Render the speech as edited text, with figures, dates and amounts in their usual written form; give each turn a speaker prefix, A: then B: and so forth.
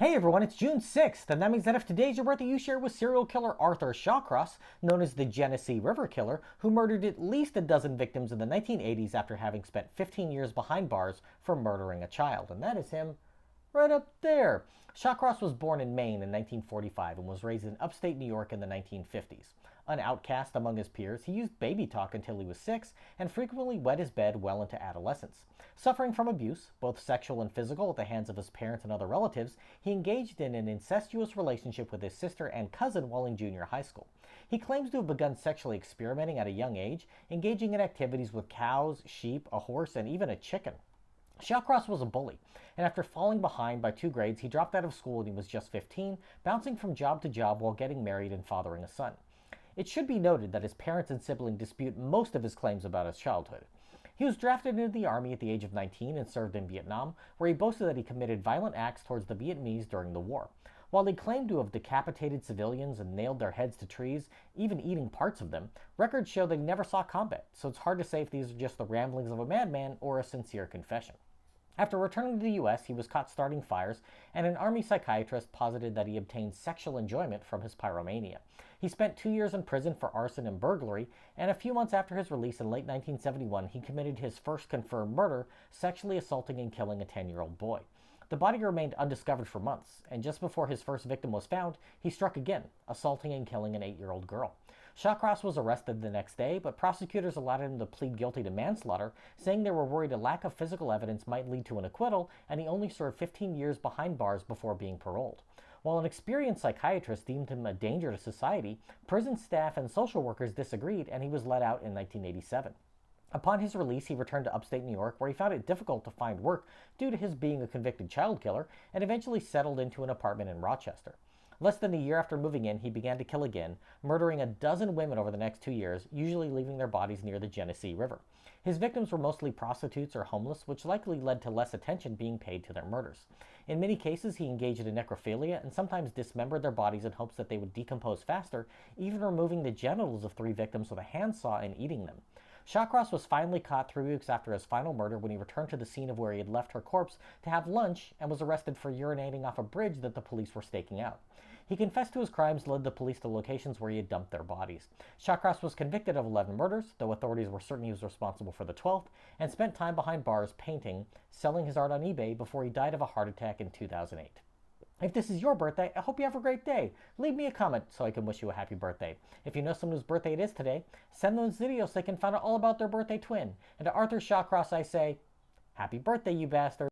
A: Hey everyone, it's June 6th, and that means that if today's your birthday, you share with serial killer Arthur Shawcross, known as the Genesee River Killer, who murdered at least a dozen victims in the 1980s after having spent 15 years behind bars for murdering a child. And that is him right up there. Shawcross was born in Maine in 1945 and was raised in upstate New York in the 1950s. An outcast among his peers, he used baby talk until he was 6 and frequently wet his bed well into adolescence. Suffering from abuse, both sexual and physical, at the hands of his parents and other relatives, he engaged in an incestuous relationship with his sister and cousin while in junior high school. He claims to have begun sexually experimenting at a young age, engaging in activities with cows, sheep, a horse, and even a chicken. Shawcross was a bully, and after falling behind by 2 grades, he dropped out of school when he was just 15, bouncing from job to job while getting married and fathering a son. It should be noted that his parents and siblings dispute most of his claims about his childhood. He was drafted into the army at the age of 19 and served in Vietnam, where he boasted that he committed violent acts towards the Vietnamese during the war. While he claimed to have decapitated civilians and nailed their heads to trees, even eating parts of them, records show that he never saw combat, so it's hard to say if these are just the ramblings of a madman or a sincere confession. After returning to the US, he was caught starting fires, and an army psychiatrist posited that he obtained sexual enjoyment from his pyromania. He spent 2 years in prison for arson and burglary, and a few months after his release in late 1971, he committed his first confirmed murder, sexually assaulting and killing a 10-year-old boy. The body remained undiscovered for months, and just before his first victim was found, he struck again, assaulting and killing an 8-year-old girl. Shawcross was arrested the next day, but prosecutors allowed him to plead guilty to manslaughter, saying they were worried a lack of physical evidence might lead to an acquittal, and he only served 15 years behind bars before being paroled. While an experienced psychiatrist deemed him a danger to society, prison staff and social workers disagreed, and he was let out in 1987. Upon his release, he returned to upstate New York, where he found it difficult to find work due to his being a convicted child killer, and eventually settled into an apartment in Rochester. Less than a year after moving in, he began to kill again, murdering a dozen women over the next 2 years, usually leaving their bodies near the Genesee River. His victims were mostly prostitutes or homeless, which likely led to less attention being paid to their murders. In many cases, he engaged in necrophilia and sometimes dismembered their bodies in hopes that they would decompose faster, even removing the genitals of 3 victims with a handsaw and eating them. Shawcross was finally caught 3 weeks after his final murder when he returned to the scene of where he had left her corpse to have lunch and was arrested for urinating off a bridge that the police were staking out. He confessed to his crimes, led the police to locations where he had dumped their bodies. Shawcross was convicted of 11 murders, though authorities were certain he was responsible for the 12th, and spent time behind bars painting, selling his art on eBay before he died of a heart attack in 2008. If this is your birthday, I hope you have a great day. Leave me a comment so I can wish you a happy birthday. If you know someone whose birthday it is today, send them this video so they can find out all about their birthday twin. And to Arthur Shawcross I say, happy birthday, you bastard.